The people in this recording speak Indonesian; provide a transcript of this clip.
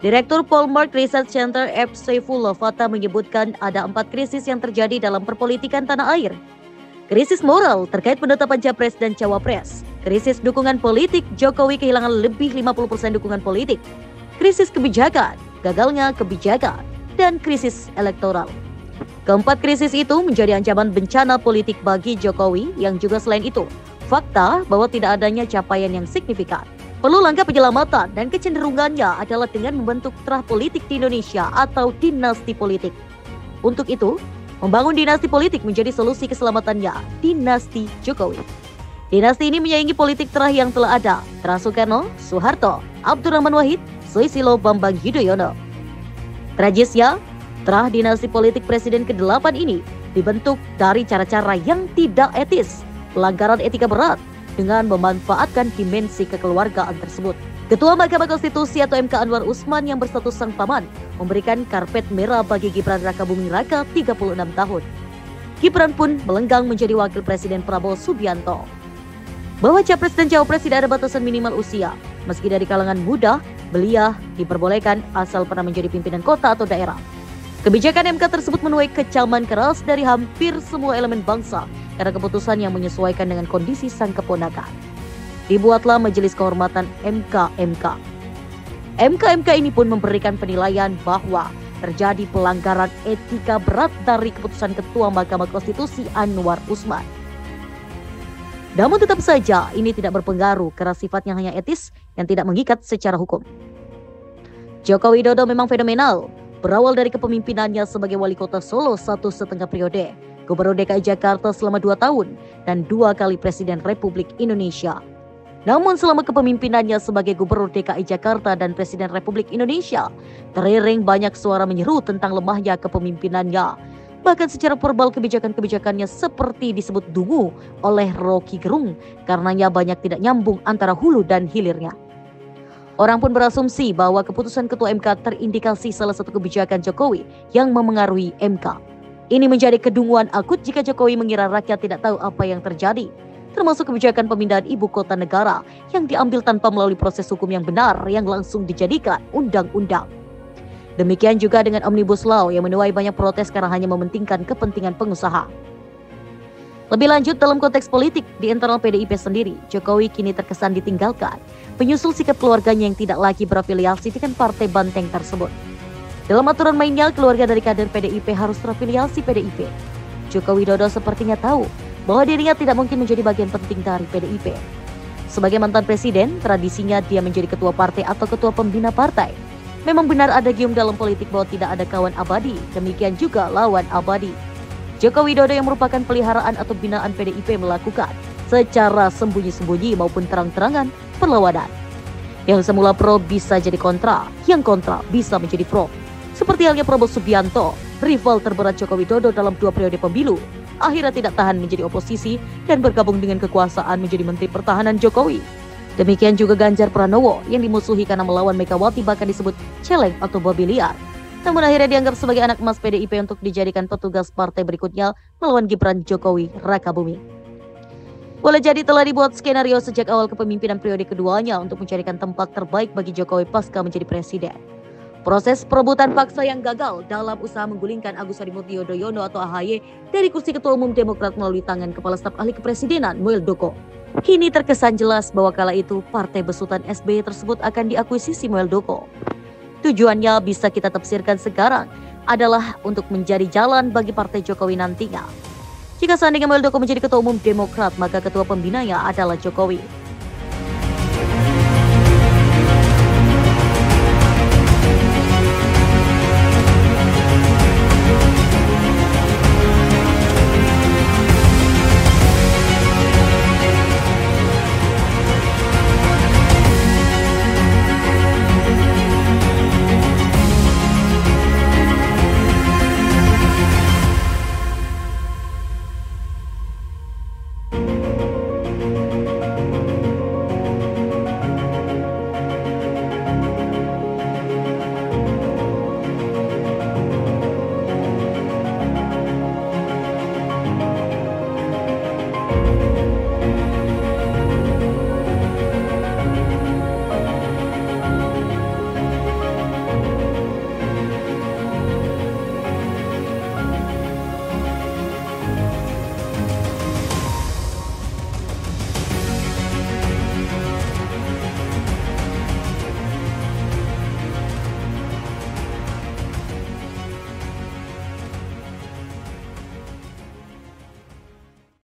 Direktur Polmark Research Center F. Saifullah Fatah menyebutkan ada 4 krisis yang terjadi dalam perpolitikan tanah air. Krisis moral terkait penetapan Capres dan Cawapres. Krisis dukungan politik, Jokowi kehilangan lebih 50% dukungan politik. Krisis kebijakan, gagalnya kebijakan, dan krisis elektoral. Keempat krisis itu menjadi ancaman bencana politik bagi Jokowi yang juga selain itu, fakta bahwa tidak adanya capaian yang signifikan. Perlu langkah penyelamatan dan kecenderungannya adalah dengan membentuk terah politik di Indonesia atau dinasti politik. Untuk itu, membangun dinasti politik menjadi solusi keselamatannya, dinasti Jokowi. Dinasti ini menyaingi politik terah yang telah ada, terah Soekarno, Soeharto, Abdurrahman Wahid, Susilo Bambang Yudhoyono. Tragisnya, terah dinasti politik Presiden ke-8 ini dibentuk dari cara-cara yang tidak etis, pelanggaran etika berat, dengan memanfaatkan dimensi kekeluargaan tersebut. Ketua Mahkamah Konstitusi atau MK Anwar Usman yang berstatus sang paman memberikan karpet merah bagi Gibran Rakabuming Raka 36 tahun. Gibran pun melenggang menjadi wakil Presiden Prabowo Subianto. Bahwa Capres dan Cawapres tidak ada batasan minimal usia, meski dari kalangan muda, belia diperbolehkan asal pernah menjadi pimpinan kota atau daerah. Kebijakan MK tersebut menuai kecaman keras dari hampir semua elemen bangsa karena keputusan yang menyesuaikan dengan kondisi sang keponakan. Dibuatlah Majelis Kehormatan MK-MK. MK-MK ini pun memberikan penilaian bahwa terjadi pelanggaran etika berat dari keputusan Ketua Mahkamah Konstitusi Anwar Usman. Namun tetap saja ini tidak berpengaruh karena sifatnya hanya etis yang tidak mengikat secara hukum. Joko Widodo memang fenomenal, berawal dari kepemimpinannya sebagai wali kota Solo 1,5 periode, Gubernur DKI Jakarta selama 2 tahun, dan 2 kali Presiden Republik Indonesia. Namun selama kepemimpinannya sebagai Gubernur DKI Jakarta dan Presiden Republik Indonesia, teriring banyak suara menyeru tentang lemahnya kepemimpinannya. Bahkan secara verbal kebijakan-kebijakannya seperti disebut dungu oleh Rocky Gerung, karenanya banyak tidak nyambung antara hulu dan hilirnya. Orang pun berasumsi bahwa keputusan Ketua MK terindikasi salah satu kebijakan Jokowi yang memengaruhi MK. Ini menjadi kedunguan akut jika Jokowi mengira rakyat tidak tahu apa yang terjadi, termasuk kebijakan pemindahan ibu kota negara yang diambil tanpa melalui proses hukum yang benar yang langsung dijadikan undang-undang. Demikian juga dengan Omnibus Law yang menuai banyak protes karena hanya mementingkan kepentingan pengusaha. Lebih lanjut dalam konteks politik di internal PDIP sendiri, Jokowi kini terkesan ditinggalkan, menyusul sikap keluarganya yang tidak lagi berafiliasi dengan partai banteng tersebut. Dalam aturan mainnya, keluarga dari kader PDIP harus terafiliasi PDIP. Joko Widodo sepertinya tahu bahwa dirinya tidak mungkin menjadi bagian penting dari PDIP. Sebagai mantan presiden, tradisinya dia menjadi ketua partai atau ketua pembina partai. Memang benar ada gium dalam politik bahwa tidak ada kawan abadi, demikian juga lawan abadi. Joko Widodo yang merupakan peliharaan atau binaan PDIP melakukan secara sembunyi-sembunyi maupun terang-terangan perlawanan. Yang semula pro bisa jadi kontra, yang kontra bisa menjadi pro. Seperti halnya Prabowo Subianto, rival terberat Joko Widodo dalam 2 periode pemilu, akhirnya tidak tahan menjadi oposisi dan bergabung dengan kekuasaan menjadi Menteri Pertahanan Jokowi. Demikian juga Ganjar Pranowo yang dimusuhi karena melawan Megawati bahkan disebut celeng atau babi liar. Namun akhirnya dianggap sebagai anak emas PDIP untuk dijadikan petugas partai berikutnya melawan Gibran Jokowi Rakabuming. Boleh jadi telah dibuat skenario sejak awal kepemimpinan periode keduanya untuk mencarikan tempat terbaik bagi Jokowi pasca menjadi presiden. Proses perebutan paksa yang gagal dalam usaha menggulingkan Agus Harimurti Yudhoyono atau AHY dari kursi Ketua Umum Demokrat melalui tangan Kepala Staf Ahli Kepresidenan Muldoko. Kini terkesan jelas bahwa kala itu partai besutan SBY tersebut akan diakuisisi Muldoko. Tujuannya bisa kita tafsirkan sekarang adalah untuk menjadi jalan bagi partai Jokowi nantinya. Jika seandainya Muldoko menjadi Ketua Umum Demokrat, maka Ketua Pembinanya adalah Jokowi.